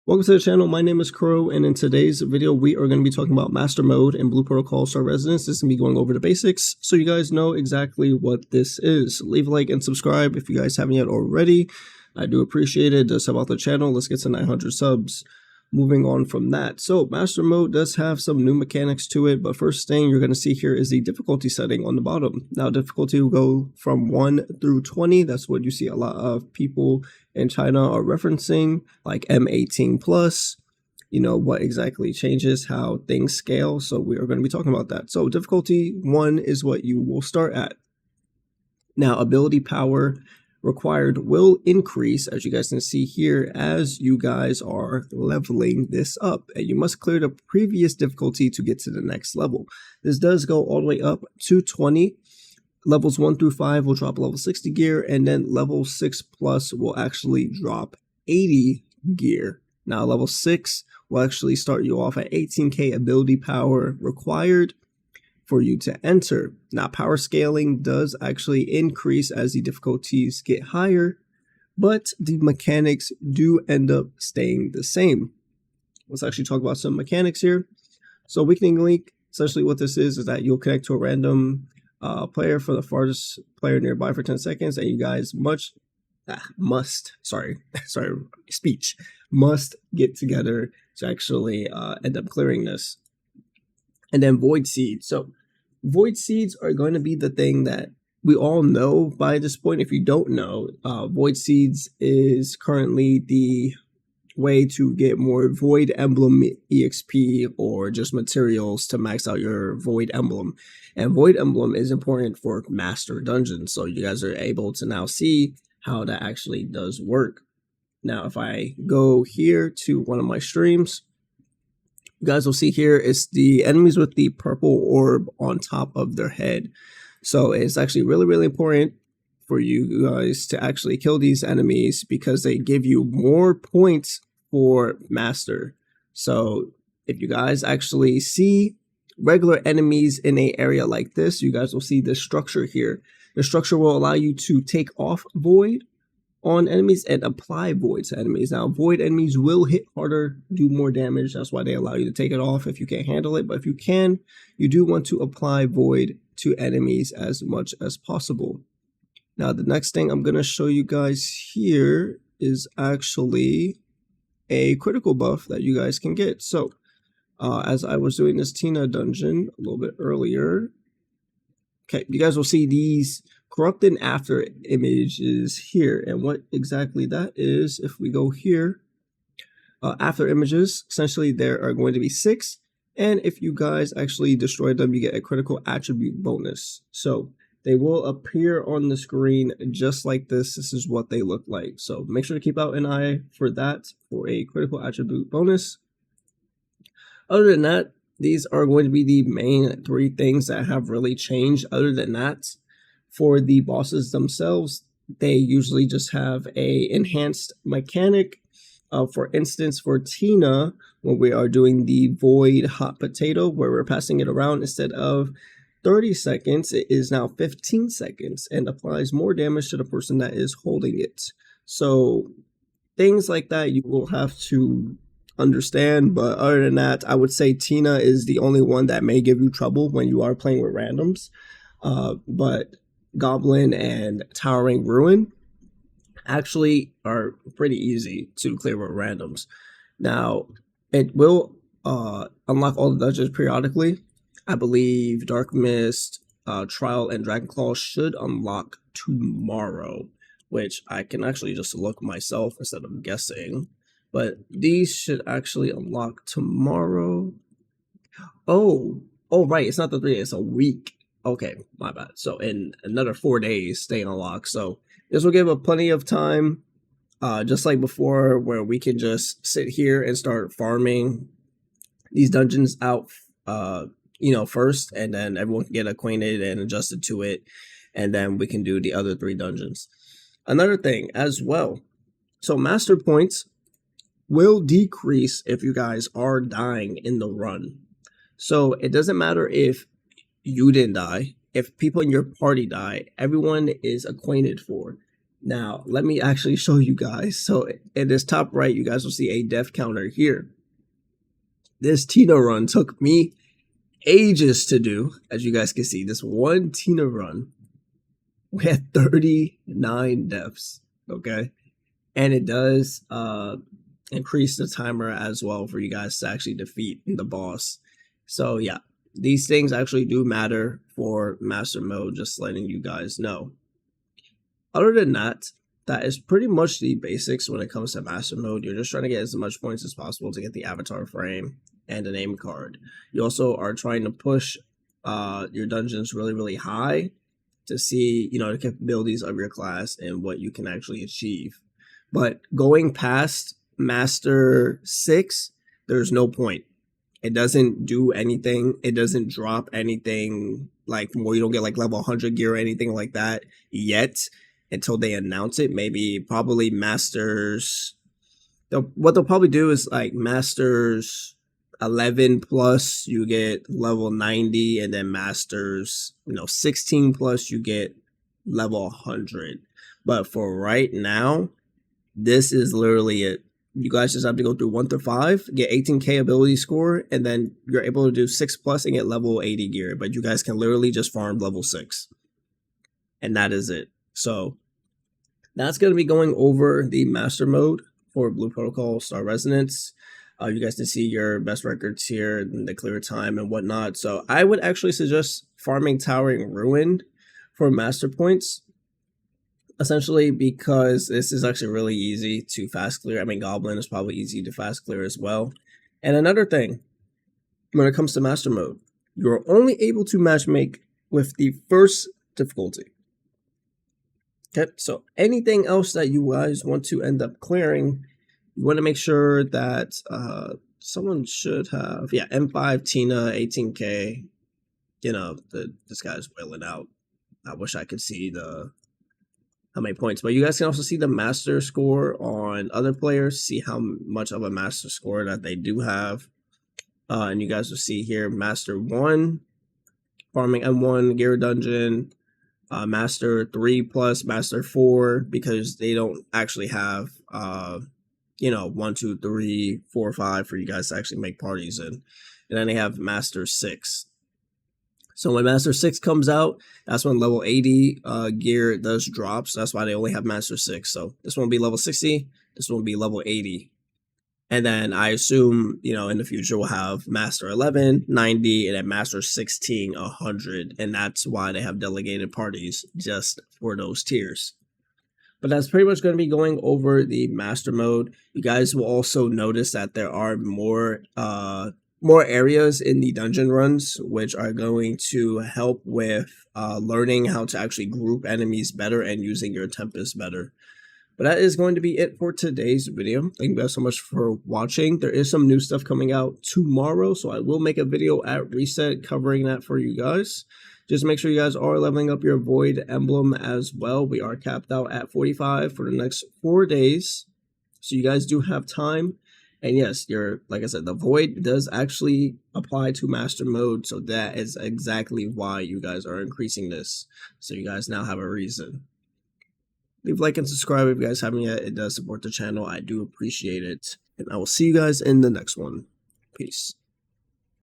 Welcome to the channel. My name is Crow, and in today's video, we are going to be talking about Master Mode in Blue Protocol Star Residence. This is going to be going over the basics, so you guys know exactly what this is. Leave a like and subscribe if you guys haven't yet already. I do appreciate it. It does help out the channel. Let's get to 900 subs. Moving on from that. So Master Mode does have some new mechanics to it, but first thing you're going to see here is the difficulty setting on the bottom. Now difficulty will go from 1 through 20. That's what you see a lot of people in China are referencing, like M18 plus. You know what exactly changes how things scale. So we are going to be talking about that. So difficulty 1 is what you will start at. Now ability power required will increase, as you guys can see here, as you guys are leveling this up, and you must clear the previous difficulty to get to the next level. This does go all the way up to 20. Levels 1 through 5 will drop level 60 gear, and then level 6 plus will actually drop 80 gear. Now level 6 will actually start you off at 18k ability power required for you to enter. Now power scaling does actually increase as the difficulties get higher, but the mechanics do end up staying the same. Let's actually talk about some mechanics here. So weakening link, essentially what this is that you'll connect to a random player for the farthest player nearby for 10 seconds, and you guys must get together to actually end up clearing this. And then void seeds. So void seeds are going to be the thing that we all know by this point. If you don't know, void seeds is currently the way to get more void emblem exp or just materials to max out your void emblem. And void emblem is important for master dungeons, so you guys are able to now see how that actually does work. Now if I go here to one of my streams, you guys will see here it's the enemies with the purple orb on top of their head. So it's actually really important for you guys to actually kill these enemies because they give you more points for master. So if you guys actually see regular enemies in an area like this, you guys will see the structure here. The structure will allow you to take off void on enemies and apply void to enemies. Now void enemies will hit harder, do more damage. That's why they allow you to take it off if you can't handle it. But if you can, you do want to apply void to enemies as much as possible. Now the next thing I'm going to show you guys here is actually a critical buff that you guys can get. So as I was doing this Tina dungeon a little bit earlier, okay, you guys will see these corrupted after images here, and what exactly that is, if we go here, after images, essentially there are going to be 6, and if you guys actually destroy them, you get a critical attribute bonus. So they will appear on the screen just like this. This is what they look like, so make sure to keep out an eye for that for a critical attribute bonus. Other than that, these are going to be the main 3 things that have really changed. Other than that, for the bosses themselves, they usually just have a enhanced mechanic. For instance, for Tina, when we are doing the void hot potato, where we're passing it around, instead of 30 seconds, it is now 15 seconds and applies more damage to the person that is holding it. So things like that you will have to understand, but other than that, I would say Tina is the only one that may give you trouble when you are playing with randoms. But Goblin and Towering Ruin actually are pretty easy to clear with randoms. Now it will unlock all the dungeons periodically. I believe Dark Mist, Trial, and Dragonclaw should unlock tomorrow, which I can actually just look myself instead of guessing. But these should actually unlock tomorrow. Oh right, it's not the 3 days, it's a week. Okay, my bad. So in another 4 days, they unlock. So this will give us plenty of time, just like before, where we can just sit here and start farming these dungeons out, first, and then everyone can get acquainted and adjusted to it, and then we can do the other 3 dungeons. Another thing as well, so master points will decrease if you guys are dying in the run. So it doesn't matter if you didn't die. If people in your party die, everyone is acquainted for. Now, let me actually show you guys. So in this top right, you guys will see a death counter here. This Tina run took me ages to do. As you guys can see, this one Tina run, we had 39 deaths, okay? And it does increase the timer as well for you guys to actually defeat the boss. So yeah, these things actually do matter for master mode, just letting you guys know. Other than that, that is pretty much the basics when it comes to master mode. You're just trying to get as much points as possible to get the avatar frame and the name card. You also are trying to push your dungeons really high to see, you know, the capabilities of your class and what you can actually achieve. But going past Master 6, there's no point. It doesn't do anything. It doesn't drop anything like more. You don't get like level 100 gear or anything like that yet until they announce it. Maybe probably Masters. What they'll probably do is like Masters 11 plus you get level 90, and then Masters 16 plus you get level 100. But for right now, this is literally it. You guys just have to go through 1 through 5, get 18k ability score, and then you're able to do 6 plus and get level 80 gear. But you guys can literally just farm level 6. And that is it. So that's going to be going over the master mode for Blue Protocol Star Resonance. You guys can see your best records here and the clear time and whatnot. So I would actually suggest farming Towering Ruin for master points. Essentially, because this is actually really easy to fast clear. I mean, Goblin is probably easy to fast clear as well. And another thing, when it comes to master mode, you're only able to matchmake with the first difficulty. Okay, so anything else that you guys want to end up clearing, you want to make sure that someone should have, yeah, M5 Tina 18k. You know, this guy's wailing out. I wish I could see how many points, but you guys can also see the master score on other players, see how much of a master score that they do have. And you guys will see here Master 1 farming M1 gear dungeon, Master 3 plus Master 4, because they don't actually have 1, 2, 3, 4, 5 for you guys to actually make parties in. And then they have Master 6. So when Master 6 comes out, that's when level 80 gear does drop. So that's why they only have Master 6. So this one will be level 60. This one will be level 80. And then I assume, in the future we'll have Master 11, 90, and then Master 16, 100. And that's why they have delegated parties just for those tiers. But that's pretty much going to be going over the master mode. You guys will also notice that there are more areas in the dungeon runs, which are going to help with learning how to actually group enemies better and using your Tempest better. But that is going to be it for today's video. Thank you guys so much for watching. There is some new stuff coming out tomorrow, so I will make a video at reset covering that for you guys. Just make sure you guys are leveling up your Void emblem as well. We are capped out at 45 for the next 4 days, so you guys do have time. And yes, like I said, the Void does actually apply to master mode, so that is exactly why you guys are increasing this. So you guys now have a reason. Leave a like and subscribe if you guys haven't yet. It does support the channel. I do appreciate it. And I will see you guys in the next one. Peace.